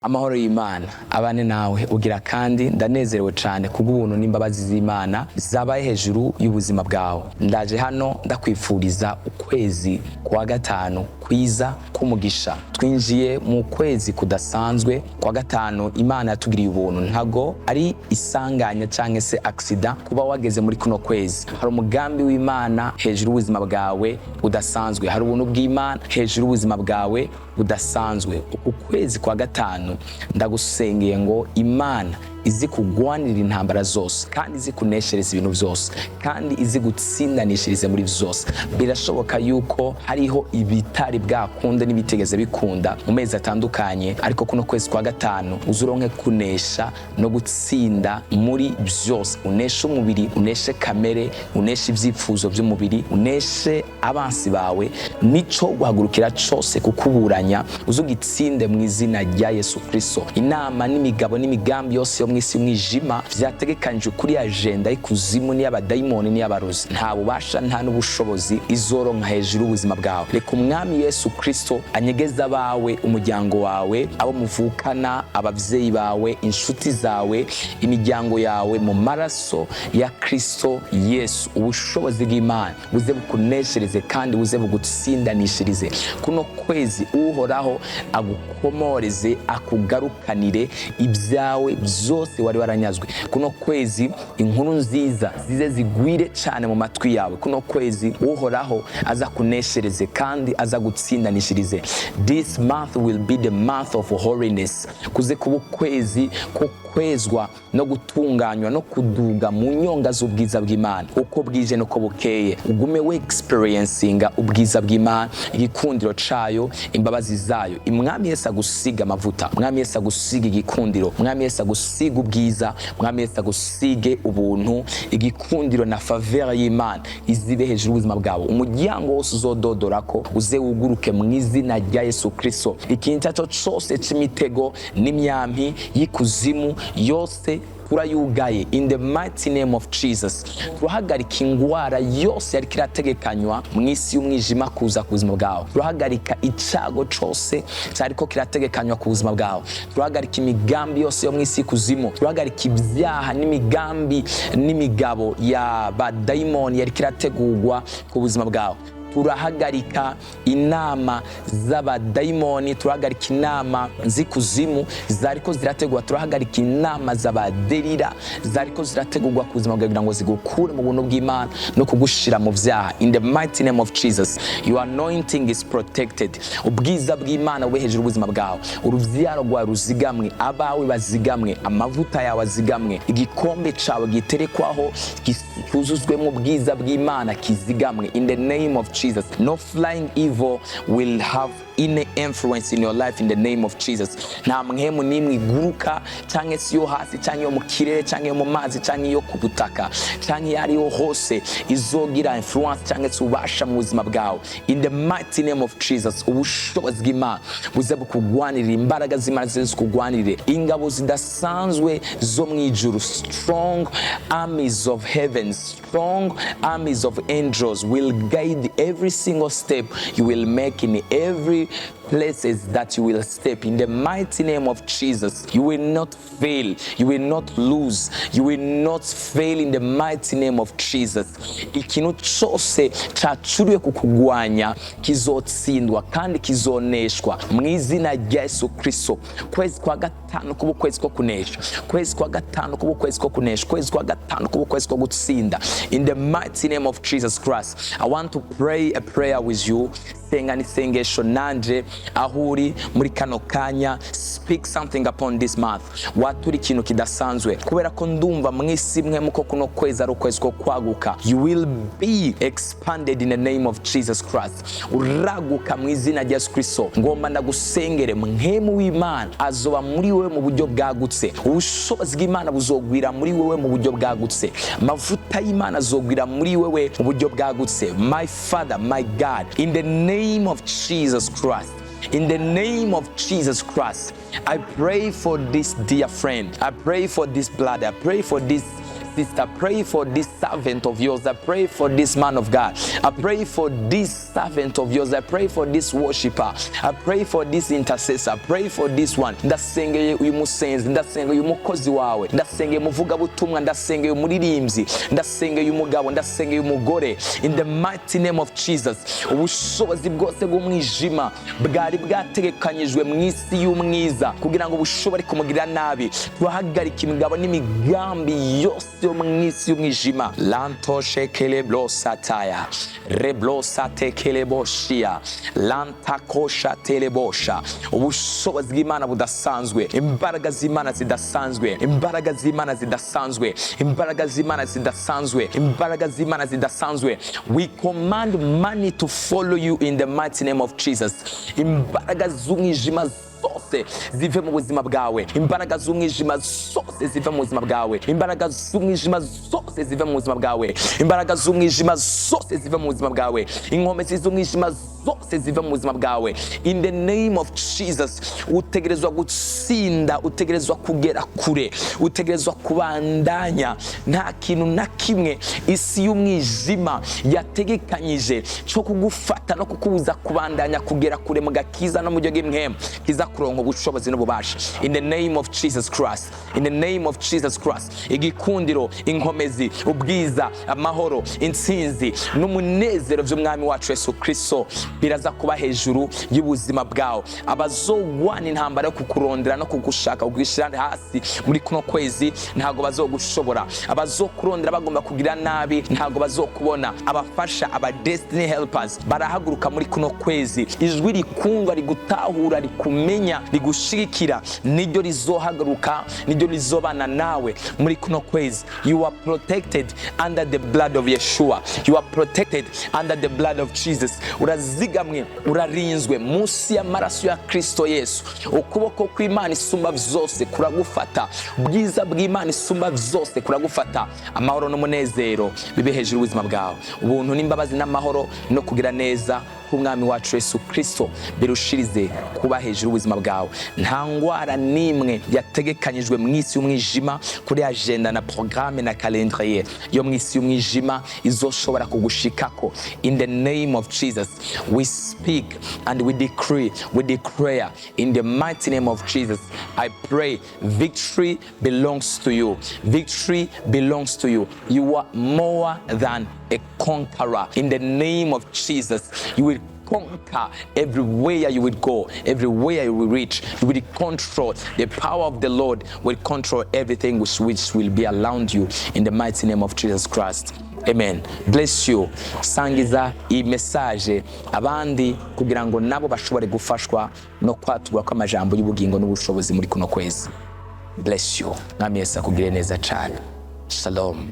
Amahoro y'Imana abane nawe ugira kandi ndanezerewe cyane kubw'ubuntu n'imbabazi z'Imana zabaye hejuru y'ubuzima bwawe. Ndaje hano ndakwifuriza ukwezi kwa gatanu kwiza kumugisha. Twinjiye mu kwezi kudasanzwe kwa gatanu. Imana yatugiriye ubuntu, ntago ari isanganya cyangwa se accident kuba wageze muri kuno kwezi. Hari umugambi w'Imana hejuru y'ubuzima bwawe udasanzwe, hari ubuntu bw'Imana hejuru y'ubuzima bwawe udasanzwe. Uku kwezi kwa gatanu ndagusengeye ngo Imana izi kugwanira intambara zose, kandi izi kuneshereza ibintu byose, kandi izi gutsindanishirize muri byose. Birashoboka yuko hariho ibitari bwakunde n'ibitegeze bikunda mu mezi atandukanye, ariko kuno kwezi kwa gatanu uzuronke kunesha no gutsinda muri byose. Uneshe umubiri, uneshe kamere, uneshe ibyifuzo by'umubiri, uneshe abansi bawe, nico guhagurukira cyose kukuburanya uzugitsinde mu izina rya Yesu Kristo. Inama n'imigabo n'imigambi yose mwisi umwijima vyategekanije kuri agenda y'ikuzimu n'iy'abadayimoni n'iy'abarozi, nta bubasha nta n'ubushobozi izoronka hejuru y'ubuzima bwawe. Reka umwami Yesu Kristo anyegeza abawe, umuryango wawe, abo muvukana, abavyeyi bawe, inshuti zawe, imiryango yawe mu maraso ya Kristo Yesu. Ubushobozi bw'Imana buze bukuneshereze kandi buze bugutsindanishirize. Kuno kwezi uhoraho agukomoreze, akugarukanire ibyawe byose wari waranyazwe. Kuno kwezi inkuru nziza zize zigwire cyane mu matwi yawe. Kuno kwezi uhoraho aza kuneshereze kandi aza gutsindanishirize. This month will be the month of holiness. Kuze kuba ukwezi ko kwezwa no gutunganywa no kuduga mu nyonga z'ubwiza bw'Imana. Uko bwije nuko bukeye ugume we experiencinga ubwiza bw'Imana, igikundiro cayo, imbabazi zayo. Umwami Yesu agusiga amavuta, Umwami Yesu agusiga igikundiro, Umwami Yesu agusiga ubwiza, Umwami Yesu agusige ubuntu, igikundiro na faveur y'Imana izibe hejuru y'ubuzima bwawe. Umuryango wose uzododorako uze wuguruke mu izina rya Yesu Kristo. Ikintu cyose cy'imitego n'imyampi y'ikuzimu yose turayugaye in the mighty name of Jesus. Turahagarika ingwara yose yari kirategekanywa mu isi y'umwijima kuza ku buzima bwawe. Turahagarika icago cyose cyariko kirategekanywa ku buzima bwawe. Turahagarika imigambi yose yo mu isi y'ikuzimu. Turahagarika ibyaha n'imigambi n'imigabo ya badayimoni yari kirategurwa ku buzima bwawe. Turahagarika inama z'abadayimoni, turahagarika inama z'ikuzimu zariko zirategurwa, turahagarika inama z'abaderira zariko zirategurwa ku buzima bwawe kugira ngo zigukure mu buntu bw'Imana no kugushira mu vyaha. In the mighty name of Jesus, your anointing is protected. Ubwiza bw'Imana bube hejuru y'ubuzima bwawe. Uruvyaro rwawe ruzigamwe, abawe bazigamwe, amavuta yawe azigamwe, igikombe cawe giterekwaho kuzuzwemo ubwiza bw'Imana kizigamwe. In the name of Jesus, no flying evil will have any influence in your life in the name of Jesus. Nta mwemu nimwe iguruka cyangwa se yo hasi cyangwa yo mu kirere cyangwa yo mu mazi cyangwa yo ku butaka cyangwa yari yo hose izogira influence cyangwa se ubasha mu buzima bwawe. In the mighty name of Jesus, ubushobozi bw'Imana buze bukugwanirira, imbaraga z'Imana zize kugwanirire, ingabo zidasanzwe zo mu ijuru, strong armies of heaven, strong armies of angels will guide every single step you will make in every places that you will step. In the mighty name of Jesus, you will not fail, you will not lose, you will not fail in the mighty name of Jesus. Ikintu cyose cyacuriwe kukugwanya kizotsindwa kandi kizoneshwa mu izina rya Yesu Kristo. Kwezi kwa gatanu kuba kwezi ko kunesha, kwezi kwa gatanu kuba kwezi ko kunesha, kwezi kwa gatanu kuba kwezi ko gutsinda. In the mighty name of Jesus Christ, I want to pray a prayer with you. Senga ni sengesho nanje ahuri muri kano kanya. Speak something upon this month. Waturi ikintu kidasanzwe kubera ko ndumva mwisi mwe muko kuno kwezi ari ukwezi ko kwaguka. You will be expanded in the name of Jesus Christ. Uraguka mu izina rya Yesu Kristo. Ngomba ndagusengere mwemu w'Imana azoba muri wewe mu buryo bwagutse. Ubushobozi bw'Imana buzogwira muri wewe mu buryo bwagutse. Amavuta y'Imana azogwira muri wewe mu buryo bwagutse. My Father, my God, in the name of Jesus Christ, in the name of Jesus Christ, I pray for this dear friend. I pray for this blood. I pray for this sister. Pray for this servant of yours. I pray for this man of God. I pray for this servant of yours. I pray for this worshiper. I pray for this intercessor. Pray for this one. Ndasengeye uyu musenzi, ndasengeye umukozi wawe, ndasengeye muvuga butumwa, ndasengeye umuririmbyi, ndasengeye umugabo, ndasengeye umugore. In the mighty name of Jesus, ubushobozi bwose bw'umwijima bwari bwategekanyijwe mu isi y'umwiza kugira ngo bushobore kumugirira nabi, turahagarika imigabo n'imigambi yose yo mu isi y'umwijima. Lanto shekele blosataya reblosate keleboshia lanta kosha telebosha. Ubushobozi bw'Imana budasanzwe, imbaraga z'Imana zidasanzwe, imbaraga z'Imana zidasanzwe, imbaraga z'Imana zidasanzwe, imbaraga z'Imana zidasanzwe. We command money to follow you in the mighty name of Jesus. Imbaraga z'umwijima zose zive mu buzima bwawe, imbaraga z'umwijima zose zive mu buzima bwawe, imbaraga z'umwijima zose zive mu buzima bwawe, imbaraga z'umwijima zose zive mu buzima bwawe, inkomezi z'umwijima zose zive mu buzima bwawe. In the name of Jesus, utegerezwa gutsinda, utegerezwa kugera kure, utegerezwa kubandanya. Nta kintu na kimwe isi y'umwijima yategekanyije cyo kugufata no kukubuza kubandanya kugera kure mu gakiza no mu buryo bw'imhemu kiza kuronka ubushobozi n'ububasha. In the name of Jesus Christ, in the name of Jesus Christ, igikundiro, inkomezi, ubwiza, amahoro, intsinzi n'umunezero by'umwami wacu Yesu Kristo biraza kuba hejuru y'ubuzima bwawe. Abazogwana intambara yo kukurondera no kugushaka kugishira hasi muri kuno kwezi ntago bazogushobora. Abazokurondera bagomba kugira nabi ntago bazokubona. Abafasha, aba destiny helpers barahaguruka muri kuno kwezi. Ijwi rikumva, rigutahura, rikumenya, rigushigikira niryo rizohaguruka, niryo rizobana nawe muri kuno kwezi. You are protected under the blood of Yeshua. You are protected under the blood of Jesus. Urazigamwe, urarinzwe munsi y'amaraso ya Kristo Yesu. Ukuboko kw'Imana isumba byose kuragufata, ubwiza bw'Imana isumba byose kuragufata. Amahoro n'umunezero bibe hejuru y'ubuzima bwawe, ubuntu n'imbabazi n'amahoro no kugira neza k'umwami wacu Yesu Kristo birushirize kuba hejuru y'ubuzima bwawe. Nta ngwara nimwe yategekanyijwe mu isi y'umwijima kuri agenda na programme na calendrier yo mu isi y'umwijima izoshobora kugushikako. In the name of Jesus, we speak and we decree, we declare in the mighty name of Jesus. I pray victory belongs to you. Victory belongs to you. You are more than a conqueror. In the name of Jesus, you will conquer everywhere you would go, everywhere you will reach. You will control. The power of the Lord will control everything which will be around you in the mighty name of Jesus Christ. Amen. Bless you. Sangiza iyi message abandi kugira ngo nabo bashobore gufashwa no kwatugwa kw'amajambo y'ubugingo n'ubushobozi muri kuno kwezi. Bless you. Mwami Yesu akugire neza cyane. Shalom.